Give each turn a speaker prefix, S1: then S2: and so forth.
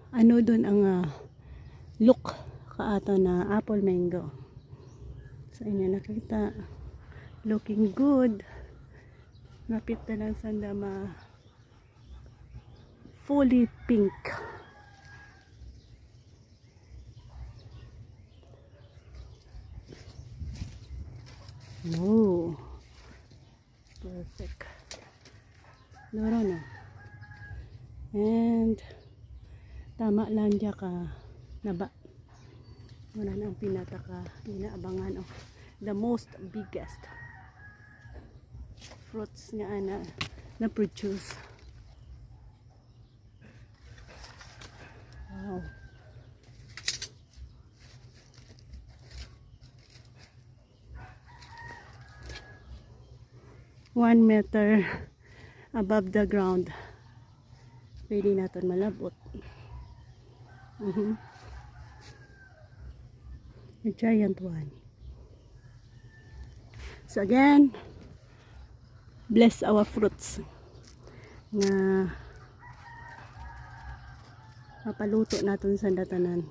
S1: ano dun ang look kaato na apple mango. Sa inyo nakita, looking good. Napit na lang sanda fully pink. No, perfect. Loro no. And tama lang dya ka naba. Wala na ang pinataka inaabangan oh. The most biggest fruits nga na produce. Wow. One meter above the ground. Pwede natin malabot. A giant one. So again, bless our fruits na mapaluto natin sa datanan.